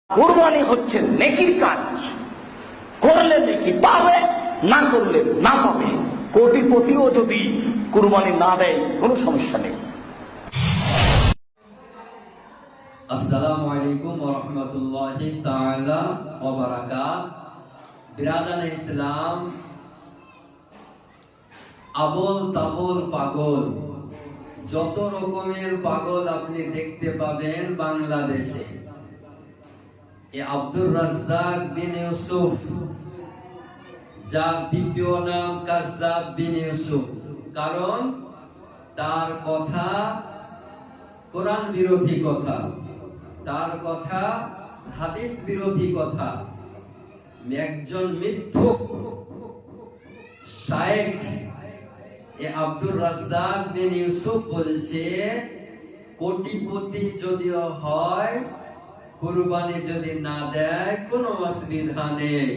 কুরবানি হচ্ছে নেকির কাজ, করলে নেকি পাবে, না করলে না পাবে। কোটিপতিও যদি কুরবানি না দেয় কোনো সমস্যা নেই। আসসালামু আলাইকুম ওয়া রাহমাতুল্লাহি তাআলা ওয়া বারাকাতুহু। বিরাদানে ইসলাম, আবল তাবল পাগল, যত রকমের পাগল আপনি দেখতে পাবেন বাংলাদেশে, এ আব্দুর রাজ্জাক বিন ইউসুফ, যার দ্বিতীয় নাম কাজ্জাব বিন ইউসুফ, কারণ তার কথা কোরআন বিরোধী কথা, তার কথা হাদিস বিরোধী কথা। একজন মিথ্যুক শায়েখ এ আব্দুর রাজ্জাক বিন ইউসুফ বলছে, কোটিপতি যদিও হয়, কুরবানি যদি না দেয় কোনো অসুবিধা নেই।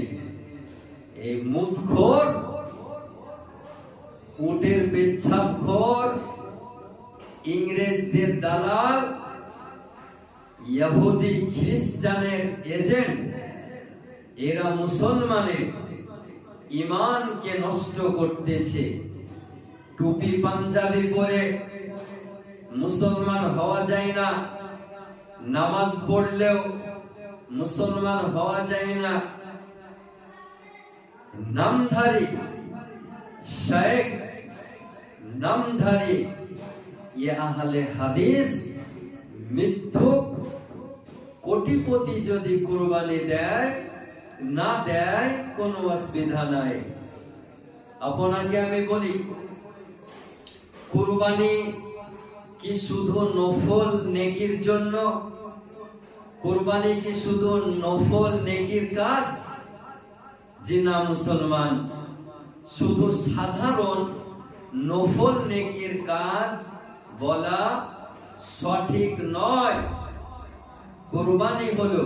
এই মুদখোর, উটের পেচ্ছাপখোর, ইংরেজদের দালাল, ইহুদি খ্রিস্টানের এজেন্ট, এরা মুসলমানের ঈমানকে নষ্ট করতেছে। টুপি পাঞ্জাবি পরে মুসলমান হওয়া যায় না, নামাজ পড়লেও মুসলমান হওয়া যায় না। নামধারী শায়েখ, নামধারী ইয়ে আহলে হাদিস মিথ্যুক কোটিপতি যদি কুরবানি দেয়, না দেয় কোনো অসুবিধা নাই। আপনাকে আমি বলি, কুরবানি কি শুধু নফল নেকির জন্য? কুরবানি কি শুধু নফল নেকির কাজ? জি না মুসলমান, শুধু সাধারণ নফল নেকির কাজ বলা সঠিক নয়। কুরবানি হলো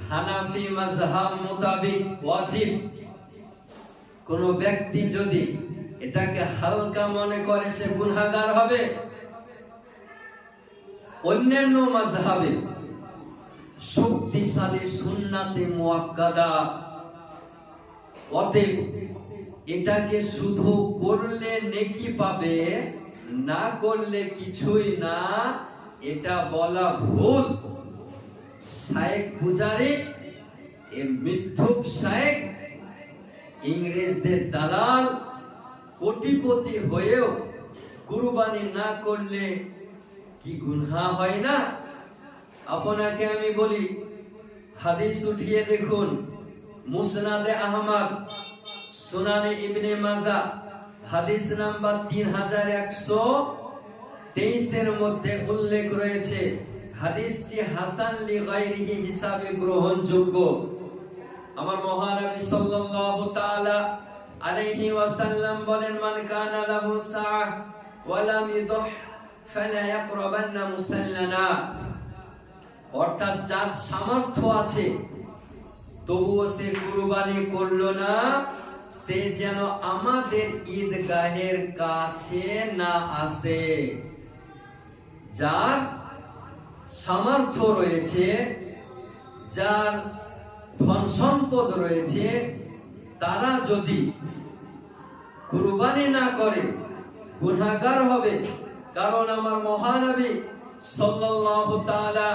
হানাফি মাযহাব মোতাবেক ওয়াজিব। কোন ব্যক্তি যদি এটাকে হালকা মনে করে সে গুনাহগার হবে। অন্যান্য মাযহাবে শক্তিশালী সুন্নাতে মুআক্কাদা, অতএব এটাকে শুধু করলে নেকি পাবে, না করলে কিছুই না, এটা বলা ভুল। শায়েখ পুজারি, এ মিথ্যুক শায়েখ, ইংরেজদের দালাল, কোটিপতি হয়েও কুরবানি না করলে কি গুনাহ হয় না? আপনাকে আমি বলি, হাদিস উঠিয়ে দেখুন, মুসনাদে আহমদ, সুনানে ইবনে মাজাহ, হাদিস নাম্বার 3123 এর মধ্যে উল্লেখ রয়েছে। হাদিসটি হাসান লি গায়রিহি হিসাবে গ্রহণযোগ্য। আমার মহানবী সাল্লাল্লাহু তাআলা আলাইহি ওয়াসাল্লাম বলেন, মান কানা লাহু সাআহ ওয়া লাম ইদহ ফালা ইয়াকরাবান্না মুসাল্লানা। অর্থাৎ যার সামর্থ্য আছে তবুও সে কুরবানি করলো না, সে যেন আমাদের ঈদগাহের কাছে না আসে। যার সামর্থ্য রয়েছে, যার ধন সম্পদ রয়েছে, তারা যদি কুরবানি না করে গুনাহগার হবে। কারণ আমার মহানবী সাল্লাল্লাহু তাআলা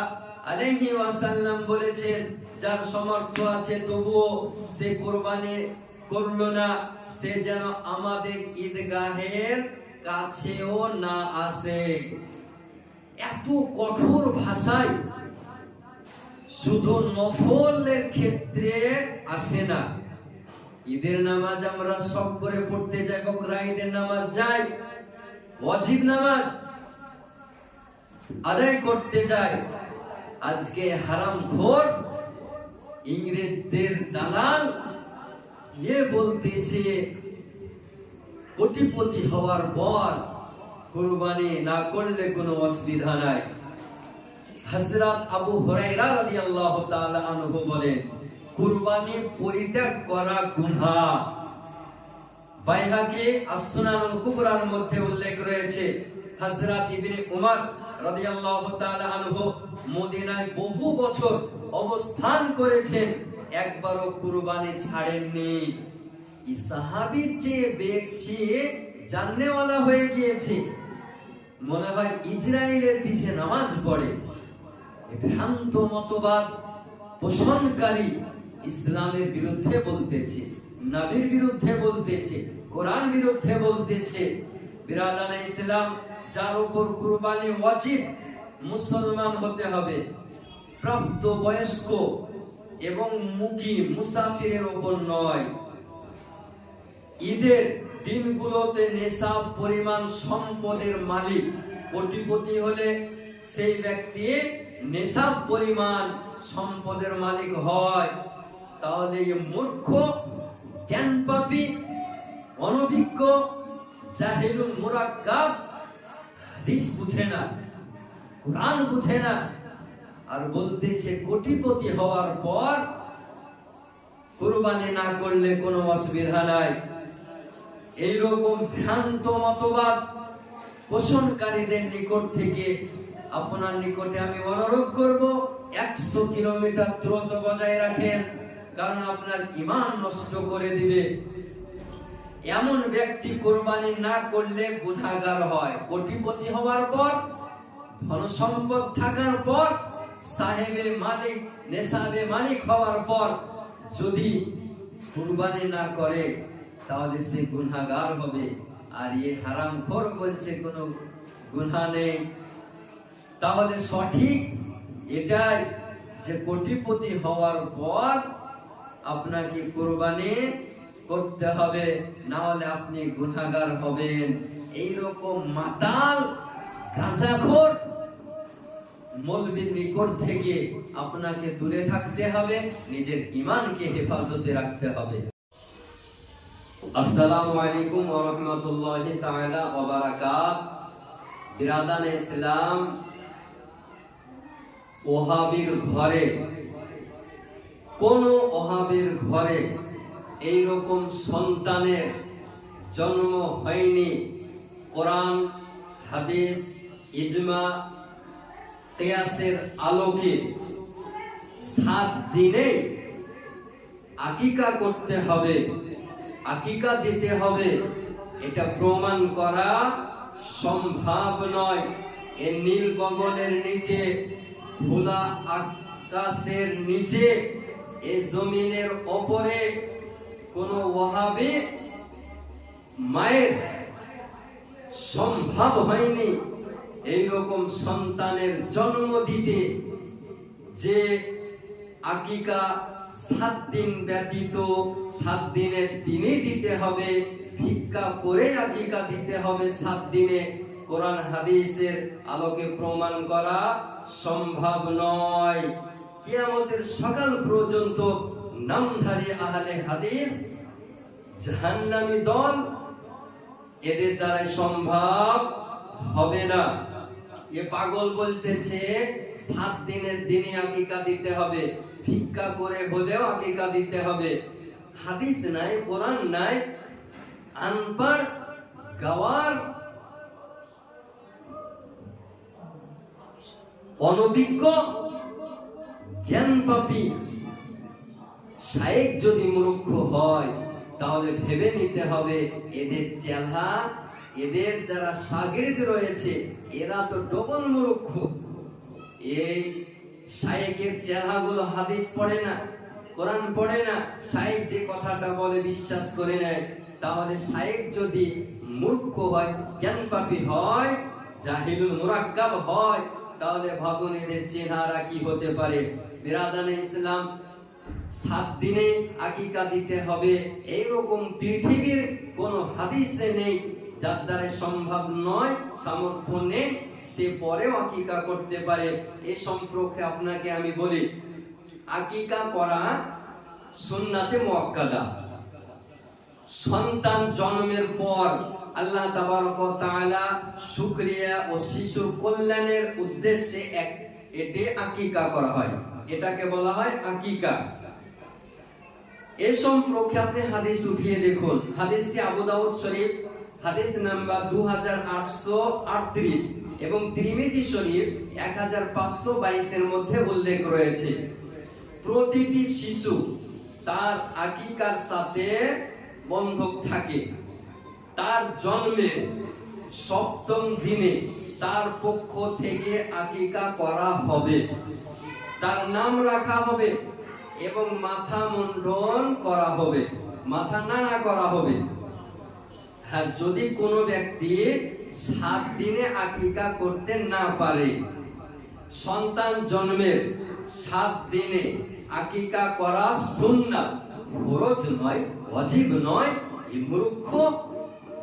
আলাইহি ওয়াসাল্লাম বলেছেন, যার সামর্থ্য আছে তবুও সে কুরবানি করলো না, সে যেন আমাদের ঈদগাহের কাছেও না আসে। এত কঠোর ভাষায় শুধু নফলের ক্ষেত্রে আসে না। ঈদের নামাজ আমরা সব করে পড়তে যাই, বকরা ঈদের নামাজ যাই, ওয়াজিব নামাজ আদায় করতে যাই। আজকে হারামখোর ইংরেজদের দালাল এ বলতেছে, কোটিপতি হওয়ার পর কুরবানি না করলে কোনো অসুবিধা নাই। হযরত আবু হুরায়রা রাদিয়াল্লাহু তাআলা আনহু বলেন, কুরবানি পরিত্যাগ করা গুনাহ। বাইহাকি আস-সুনানুল কুবরার মধ্যে উল্লেখ রয়েছে, হযরত ইবনে উমর রাদিয়াল্লাহু তাআলা আনহু মদিনায় বহু বছর অবস্থান করেছেন, একবারও কুরবানি ছাড়েননি। এই সাহাবীর চেয়ে বেশি জাননেওয়ালা হয়ে গিয়েছে, মনে হয় ইসরায়েলের পিছে নামাজ পড়ে। ভ্রান্ত মতবাদ পোষণকারী ইসলামের বিরুদ্ধে বলতেছে, নবীর বিরুদ্ধে বলতেছে, কোরআন বিরুদ্ধে বলতেছে। বিরাদানে ইসলাম, যার উপর কুরবানি ওয়াজিব, মুসলমান হতে হবে, প্রাপ্ত বয়স্ক এবং মুকিম মুসাফিরের উপর নয়। ঈদের দিনগুলোতে নেশাব পরিমাণ সম্পদের মালিক, কোটিপতি হলে সেই ব্যক্তি নেশাব পরিমাণ সম্পদের মালিক হয়। তাহলে এই মূর্খ, জ্ঞানপাপী, অনভিজ্ঞ, জাহিলুল মুরাক্কাব হাদিস বুঝে না, কোরআন বুঝে না, আর বলতেছে কোটিপতি হওয়ার পর কুরবানি না করলে কোনো অসুবিধা নাই। এইরকম ভ্রান্ত মতবাদ পোষণকারীদের নিকট থেকে আপনার নিকটে আমি অনুরোধ করব, 100 কিলোমিটার দূরত্ব বজায় রাখেন, কারণ আপনার ঈমান নষ্ট করে দিবে। এমন ব্যক্তি কুরবানি না করলে গুনাহগার হয়। কোটিপতি হওয়ার পর, ধন সম্পদ থাকার পর, সাহেবে মালিক, নেশাবে মালিক হওয়ার পর যদি কুরবানি না করে তাহলে সে গুনাহগার হবে। আর এই হারামখোর বলছে কোনো গুনাহ নেই। তাহলে সঠিক এটাই যে কোটিপতি হওয়ার পর আপনাকে কুরবানি করতে হবে, না হলে আপনি গুনাহগার হবেন। এইরকম মাতাল গাঁজাখোর মৌলবীর নিকট থেকে আপনাকে দূরে থাকতে হবে, নিজের ঈমানকে হেফাজতে রাখতে হবে। আসসালামু আলাইকুম ওয়া রাহমাতুল্লাহি তাআলা ওয়া বারাকাত। বিরাদানে ইসলাম, ওহাবীর ঘরে, কোন ওহাবীর ঘরে এইরকম সন্তানের জন্ম হয়নি। কোরআন, হাদিস, ইজমা, কিয়াসের আলোকে 7 দিনে আকিকা করতে হবে, আকিকা দিতে হবে, এটা প্রমাণ করা সম্ভব নয়। এই নীল গগনের নিচে, খোলা আকাশের নিচে, এই জমিনের ওপরে কোন ওয়াহাবী মায়ের সম্ভব হয়নি এইরকম সন্তানের জন্ম দিতে, যে আকিকা 7 দিন ব্যতীত 7 দিনের দিনে দিতে হবে, ভিক্ষা করে আকিকা দিতে হবে 7 দিনে। কোরআন হাদিসের আলোকে প্রমাণ করা সম্ভব নয়। কিয়ামতের সকাল পর্যন্ত নামধারী আহলে হাদিস, জাহান্নামী দল, এদের দ্বারা সম্ভব হবে না। এ পাগল বলতেছে 7 দিনের দিনে আকিকা দিতে হবে, ভিক্ষা করে হলেও আকিকা দিতে হবে। হাদিস নাই, কোরআন নাই, আনপড় গাওয়ার অনভিজ্ঞ জ্ঞানপাপী শায়েখ যদি মূর্খ হয়, তাহলে ভেবে নিতে হবে এদের চেলা, এদের যারা শাগির্দ রয়েছে এরা তো ডবল মূর্খ। এই শায়েখের চেলাগুলো হাদিস পড়ে না, কোরআন পড়ে না, শায়েখ যে কথাটা বলে বিশ্বাস করে নেয়। তাহলে শায়েখ যদি মূর্খ হয়, জ্ঞানপাপী হয়, জাহিলুল মুরাক্কাব হয়, তাহলে ভাবুন এদের চেহারা কি হতে পারে। বিরাদানে ইসলাম, 7 দিনে আকিকা দিতে হবে এইরকম পৃথিবীর কোন হাদিসে নেই। যার দ্বারা সম্ভব নয়, সামর্থ্য নেই, সে পরেও আকিকা করতে পারে। এই সম্পর্কে আপনাকে আমি বলি, আকিকা করা সুন্নাতে মুআক্কাদা। সন্তান জন্মের পর আল্লাহ তাবারক ওয়া তাআলা শুকরিয়া ও শিশুর কল্যাণের উদ্দেশ্যে এটি আকিকা করা হয়, এটাকে বলা হয় আকিকা। এই সম্পর্কে আপনি হাদিস উঠিয়ে দেখুন। হাদিসটি আবু দাউদ শরীফ, হাদিস নাম্বার 2838। এবং তিরমিজি শরীফ 1522 এর মধ্যে উল্লেখ রয়েছে, প্রতিটি শিশু তার আকিকার সাথে বন্ধক থাকে। তার জন্মের 7ম দিনে তার পক্ষ থেকে আকিকা করা হবে, তার নাম রাখা হবে এবং মাথা মুন্ডন করা হবে, মাথা নাড়া করা হবে। হ্যাঁ, যদি কোনো ব্যক্তি 7 দিনে আকিকা করতে না পারে, সন্তান জন্মের 7 দিনে আকিকা করা সুন্নাত, ফরজ নয়, ওয়াজিব নয়। এই মূর্খ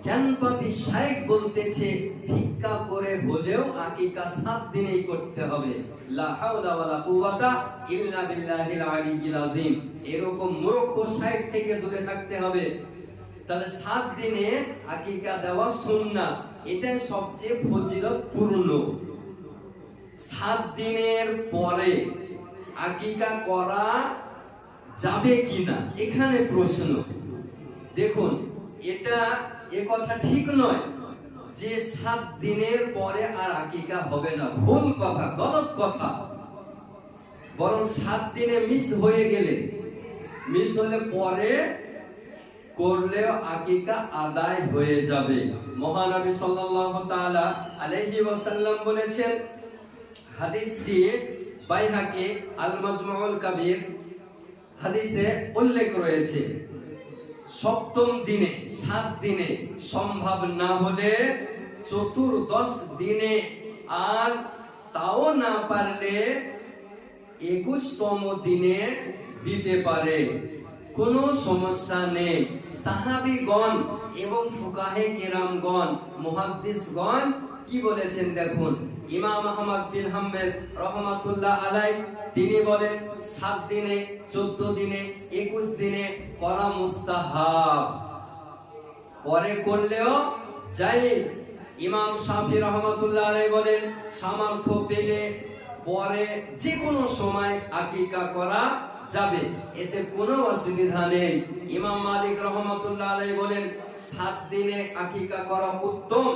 জ্ঞানপাপী শাইখ বলতেছে ভিক্ষা করে হলেও আকিকা 7 দিনেই করতে হবে। লা হাওলা ওয়ালা কুওয়াতা ইল্লা বিল্লাহিল আলিয়্যিল আযীম। এরকম মূর্খ শাইখ থেকে দূরে থাকতে হবে। তাহলে 7 দিনে আকিকা দেওয়া সুন্নাত, এটাই সবচেয়ে ফজিলতপূর্ণ। 7 দিনের পরে আকিকা করা যাবে কিনা, এখানে প্রশ্ন। দেখুন, এটা কথা ঠিক নয় যে 7 দিনের পরে আর আকিকা হবে না, ভুল কথা, গলত কথা। বরং 7 দিনে মিস হয়ে গেলে, মিস হলে পরে করলেও আকিকা আদায় হয়ে যাবে। মহানবী সাল্লাল্লাহু তাআলা আলাইহি ওয়াসাল্লাম বলেছেন, হাদিসটি বাইহাকি আল মাজমুউল কাবীর হাদিসে উল্লেখ রয়েছে, 7ম দিনে, 7 দিনে সম্ভব না হলে চতুর্দশ দিনে, আর তাও না পারলে 21তম দিনে দিতে পারে, কোনো সমস্যা নেই। সাহাবীগণ এবং ফুকাহে কেরামগণ, মুহাদ্দিসগণ কি বলেছেন দেখুন। ইমাম আহমদ বিন হাম্বল রাহমাতুল্লাহ আলাইহি তিনি বলেন 7 দিনে, 14 দিনে, 21 দিনে করা মুস্তাহাব, পরে করলেও জায়েজ। ইমাম শাফি রাহমাতুল্লাহ আলাইহি বলেন সামর্থ্য পেলে পরে যে কোনো সময় আকিকা করা যাবে, এতে কোনো অসুবিধা নেই। ইমাম মালিক রাহমাতুল্লাহ আলাইহি বলেন 7 দিনে আকিকা করা উত্তম,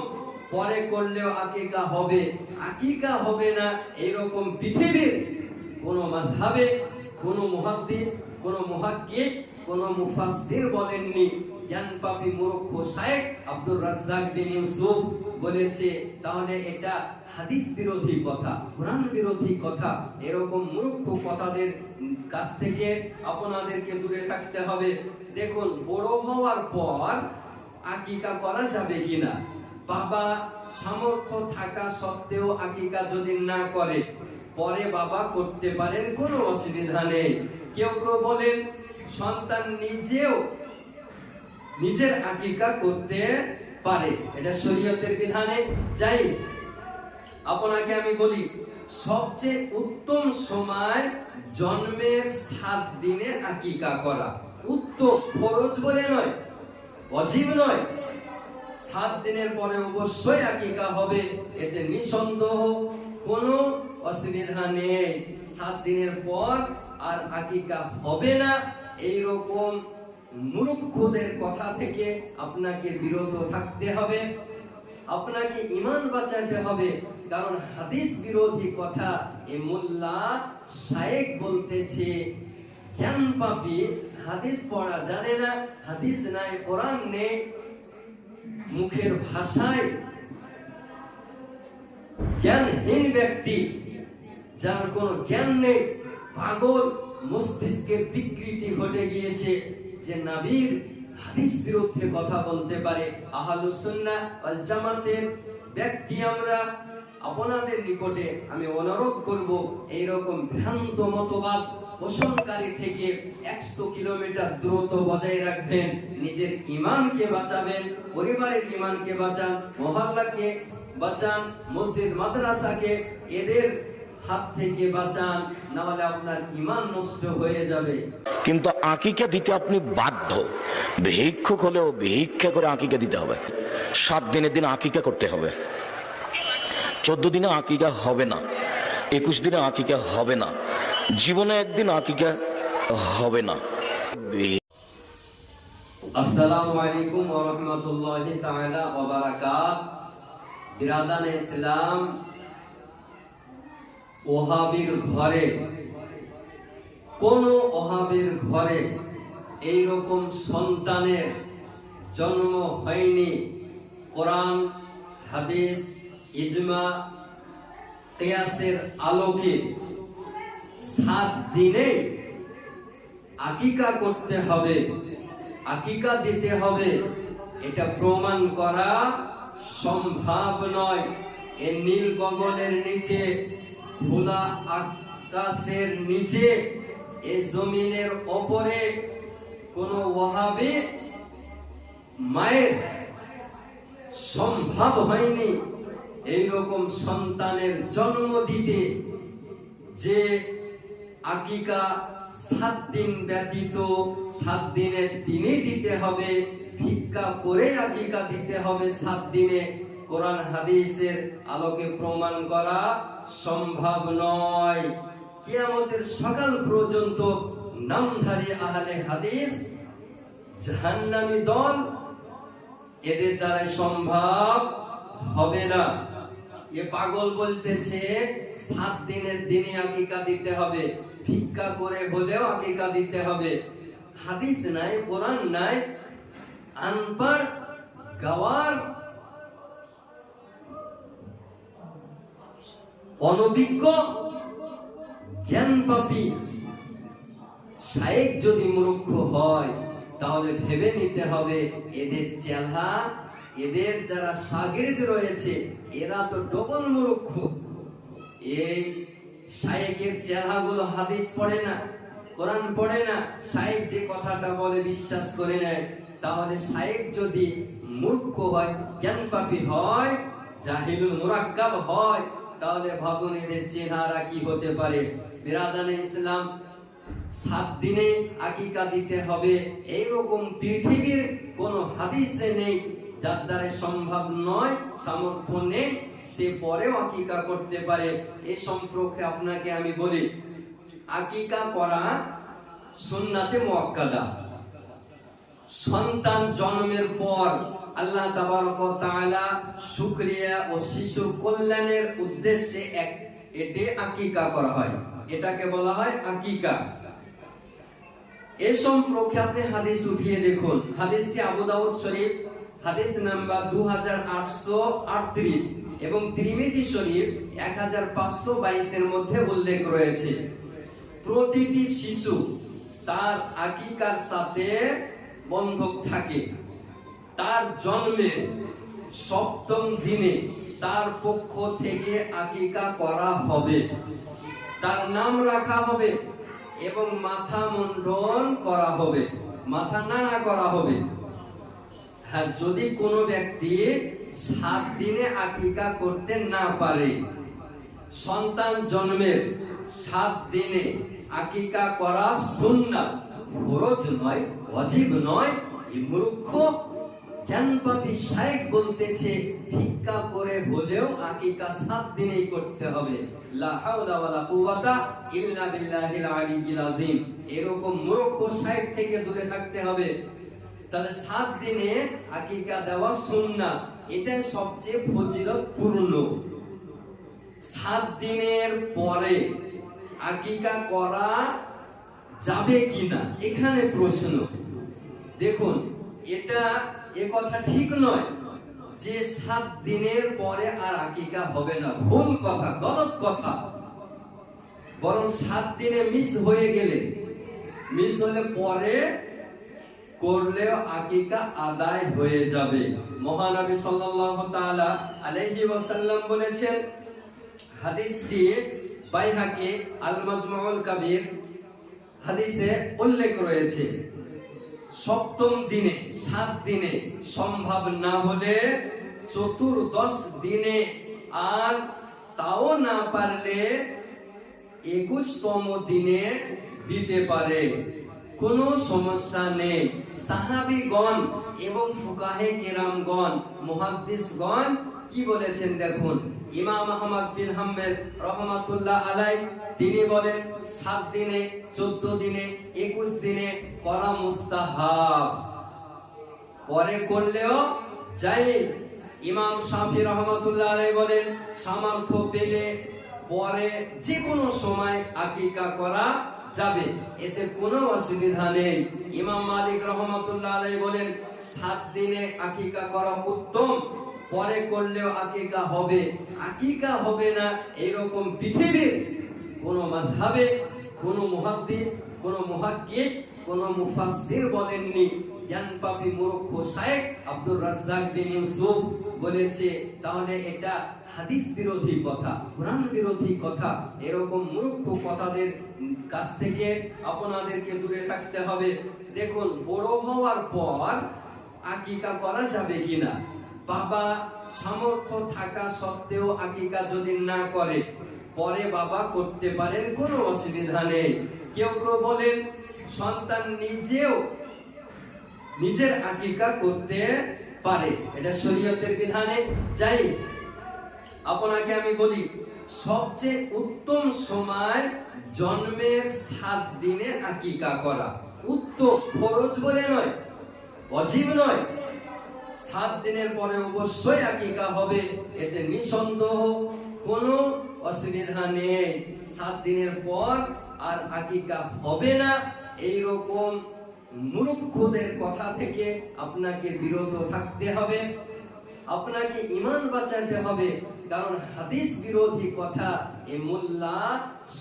পরে করলেও আকিকা হবে। আকিকা হবে না এরকম পৃথিবীর কোন মাযহাবে, কোন মুহাদ্দিস, কোন মুহাক্কিক, কোন মুফাসসির বলেননি। জ্ঞানপাপী মূর্খ শাইখ আব্দুর রাজ্জাক বিন ইউসুফ বলেছে, তাহলে এটা হাদিস বিরোধী কথা, কোরআন বিরোধী কথা। এরকম মূর্খ কথাদের কাছ থেকে আপনাদেরকে দূরে থাকতে হবে। দেখুন, বড় হওয়ার পর আকিকা করা যাবে কিনা, বাবা সামর্থ্য থাকা সত্ত্বেও আকিকা যদি না করে, পরে বাবা করতে পারেন, কোনো অসুবিধা নেই। কেউ কেউ বলেন সন্তান নিজেও নিজের আকিকা করতে পারে, এটা শরীয়তের বিধানে জায়েজ। আপনাকে আমি বলি, সবচেয়ে উত্তম সময় জন্মের 7 দিনে আকিকা করা উত্তম, ফরজ বলে নয়, ওয়াজিব নয়। 7 দিনের পরে অবশ্যই আকিকা হবে, এতে নিঃসন্দেহ কোনো অসুবিধা নেই। 7 দিনের পর আর আকিকা হবে না, এইরকম মূর্খদের কথা থেকে আপনাকে বিরত থাকতে হবে, আপনাকে ঈমান বাঁচাতে হবে। কারণ হাদিস বিরোধী কথা এই মোল্লা শাইখ বলতেছে, জ্ঞানপাপী, হাদিস পড়া জানে না, হাদিস নাই, কোরআন নেই, মুখের ভাষায় জ্ঞানহীন ব্যক্তি, যার কোনো জ্ঞান নেই, পাগল, মস্তিষ্কের বিকৃতি ঘটে গিয়েছে, যে নবীর হাদিস বিরুদ্ধে কথা বলতে পারে। আহলুস সুন্নাহ ওয়াল জামাতের ব্যক্তি আমরা, আপনাদের নিকটে আমি অনুরোধ করব, এইরকম ভ্রান্ত মতবাদ পোষণকারী থেকে 100 কিলোমিটার দূরত্ব বজায় রাখবেন। নিজের ঈমানকে বাঁচাবেন, পরিবারের ঈমানকে বাঁচান, মহল্লাকে বাঁচান, মসজিদ মাদ্রাসাকে এদের হাত থেকে বাঁচান, না হলে আপনার ঈমান নষ্ট হয়ে যাবে। কিন্তু আকিকা দিতে আপনি বাধ্য, ভিক্ষুক হলেও ভিক্ষা করে আকিকা দিতে হবে। 7 দিনের দিন আকিকা করতে হবে, 14 দিনে আকিকা হবে না, 21 দিনে আকিকা হবে না, জীবনে একদিন আকিকা হবে না। আসসালামু আলাইকুম ওয়া রাহমাতুল্লাহি তাআলা ওয়া বারাকাতুহু। বিরাদানে ইসলাম, ওহাবির ঘরে, কোন ওহাবির ঘরে এইরকম সন্তানের জন্ম হয়নি। কোরআন, হাদিস, ইজমা, কিয়াসের আলোকে 7 দিনে আকিকা করতে হবে, আকিকা দিতে হবে, এটা প্রমাণ করা সম্ভব নয়। এ নীল গগনের নিচে, খোলা আকাশের নিচে, এই জমিনের ওপরে কোন ওয়াহাবি মায়ের সম্ভব হয়নি এইরকম সন্তানের জন্ম দিতে, যে আকিকা 7 দিন ব্যতীত 7 দিনের দিনে দিতে হবে, ভিক্ষা করে আকিকা দিতে হবে 7 দিনে। কোরআন হাদিসের আলোকে প্রমাণ করা সম্ভব নয়। কিয়ামতের সকাল পর্যন্ত নামধারী আহলে হাদিস জাহান্নামী দল, এদের দ্বারা সম্ভব হবে না। এ পাগল বলতেছে 7 দিনের দিনে আকিকা দিতে হবে, ভিক্ষা করে হলেও আকিকা দিতে হবে। হাদিস নাই, কোরআন নাই, আনপাড় গাওয়ার অনভিজ্ঞ জ্ঞান পাপী শায়েখ যদি মূর্খ হয়, তাহলে ভেবে নিতে হবে এদের চেলা, এদের যারা শাগির্দ রয়েছে এরা তো ডবল মূর্খ। এই শায়েখের চেলাগুলো হাদিস পড়ে না, কোরআন পড়ে না, শায়েখ যে কথাটা বলে বিশ্বাস করে নেয়। তাহলে শায়েখ যদি মূর্খ হয়, জ্ঞান পাপী হয়, জাহিলুল মুরাক্কাব হয়, তাহলে ভাবুন এদের চেহারা কি হতে পারে। বিরাদানে ইসলাম, 7 দিনে আকিকা দিতে হবে এইরকম পৃথিবীর কোন হাদিসে নেই। যার দ্বারা সম্ভব নয়, সামর্থ্য নেই, সে পরেও আকিকা করতে পারে। এই সম্পর্কে আপনাকে আমি বলি, আকিকা করা সুন্নাতে মুআক্কাদা। সন্তান জন্মের পর আল্লাহ তাবারক ওয়া তাআলা শুকরিয়া ও শিশুর কল্যাণের উদ্দেশ্যে এটি আকিকা করা হয়, এটাকে বলা হয় আকিকা। এই সম্পর্কে আপনি হাদিস উঠিয়ে দেখুন। হাদিসটি আবু দাউদ শরীফ হাদিস নাম্বার 2838 এবং তিরমিজি শরীফ 1522 এর মধ্যে উল্লেখ রয়েছে। প্রতিটি শিশু তার আকিকার সাথে বন্ধক থাকে। তার জন্মের 7ম দিনে তার পক্ষ থেকে আকিকা করা হবে, তার নাম রাখা হবে এবং মাথা মুন্ডন করা হবে, মাথা নাড়া করা হবে। হ্যাঁ, যদি কোনো ব্যক্তি 7 দিনে আকিকা করতে না পারে, সন্তান জন্মের 7 দিনে আকিকা করা সুন্নাত, ফরজ নয়, ওয়াজিব নয়। এই মূর্খ জ্ঞানপাপী শায়েখ বলতেছে ভিক্ষা করে হলেও আকিকা 7 দিনেই করতে হবে। লা হাওলা ওয়ালা কুওয়াতা ইল্লা বিল্লাহিল আলিয়্যিল আযীম। এরকম মূর্খ শায়েখ থেকে দূরে থাকতে হবে। তাহলে 7 দিনে আকিকা দেওয়া সুন্নাত, এটা সবচেয়ে ফজিলতপূর্ণ। 7 দিনের পরে আকিকা করা যাবে কিনা, এখানে প্রশ্ন। দেখুন, এটা এ কথা ঠিক নয় যে 7 দিনের পরে আর আকিকা হবে না, ভুল কথা, গলত কথা। বরং 7 দিনে মিস হয়ে গেলে, মিস হলে পরে করলেও আকিকা আদায় হয়ে যাবে। মহানবী সাল্লাল্লাহু তাআলা আলাইহি ওয়াসাল্লাম বলেছেন, হাদিসটি বাইহাকি আল মাজমুউল কাবীর হাদিসে উল্লেখ রয়েছে, 7ম দিনে, 7 দিনে সম্ভব না হলে চতুর্দশ দিনে, আর তাও না পারলে 21তম দিনে দিতে পারে, কোনো সমস্যা নেই। সাহাবীগণ এবং ফুকাহে কেরামগণ, মুহাদ্দিসগণ কি বলেছেন দেখুন। ইমাম আহমদ বিন হাম্বল রাহমাতুল্লাহ আলাইহি তিনি বলেন 7 দিনে, 14 দিনে, 21 দিনে করা মুস্তাহাব, পরে করলেও জায়েজ। ইমাম শাফি রহমাতুল্লাহ আলাইহি বলেন সামর্থ্য পেলে পরে যে কোনো সময় আকিকা করা যাবে, এতে কোনো অসুবিধা নেই। ইমাম মালিক রহমাতুল্লাহ আলাইহি বলেন 7 দিনে আকিকা করা উত্তম, পরে করলেও আকিকা হবে। আকিকা হবে না এরকম পৃথিবীর কোন মাযহাবে কোন মুহাদ্দিস কোন মুহাক্কিক কোন মুফাসসির বলেননি। জ্ঞানপাপী মূর্খ শায়েখ আব্দুর রাজ্জাক বিন ইউসুফ বলেছে, তাহলে এটা হাদিস বিরোধী কথা, কোরআন বিরোধী কথা। এরকম মূর্খ কথাদের কাছ থেকে আপনাদেরকে দূরে থাকতে হবে। দেখুন, বড় হওয়ার পর আকিকা করা যাবে কিনা, বাবা সামর্থ্য থাকা সত্ত্বেও আকিকা যদি না করে, পরে বাবা করতে পারেন, কোনো অসুবিধা নেই। কেউ কেউ বলেন সন্তান নিজেও নিজের আকিকা করতে পারে, এটা শরীয়তের বিধানে জায়েজ। আপনাকে আমি বলি, সবচেয়ে উত্তম সময় জন্মের 7 দিনে আকিকা করা উত্তম, ফরজ বলে নয়, ওয়াজিব নয়। 7 দিনের পরে অবশ্যই আকিকা হবে, এতে নিঃসন্দেহ কোনো অসুবিধা নেই। 7 দিনের পর আর আকিকা হবে না, এইরকম মূর্খদের কথা থেকে আপনাকে বিরত থাকতে হবে। আপনাকে ঈমান বাঁচাতে হবে, কারণ হাদিস বিরোধী কথা এ মোল্লা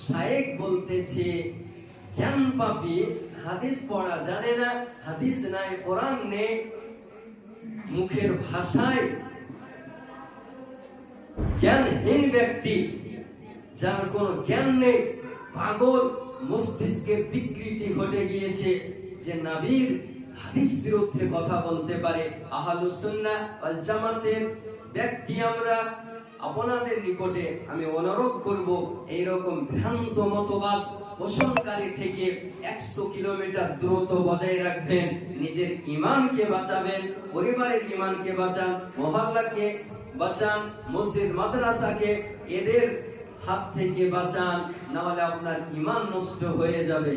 শায়েখ বলতেছে। জ্ঞান পাপী হাদিস পড়া জানে না, হাদিস নাই, কোরআন নেই, মুখের ভাষায় জ্ঞানহীন ব্যক্তি, যার কোনো জ্ঞান নেই, পাগল, মস্তিষ্কের বিকৃতি ঘটে গিয়েছে, যে নবীর হাদিস বিরুদ্ধে কথা বলতে পারে। আহলুস সুন্নাহ ওয়াল জামাতের ব্যক্তি আমরা, আপনাদের নিকটে আমি অনুরোধ করব, এইরকম ভ্রান্ত মতবাদ পোষণকারী থেকে 100 কিলোমিটার দূরত্ব বজায় রাখবেন। নিজের ঈমানকে বাঁচাবেন, পরিবারের ঈমানকে বাঁচান, মহল্লাকে বাঁচান, মসজিদ মাদ্রাসাকে এদের হাত থেকে বাঁচান, না হলে আপনার ঈমান নষ্ট হয়ে যাবে।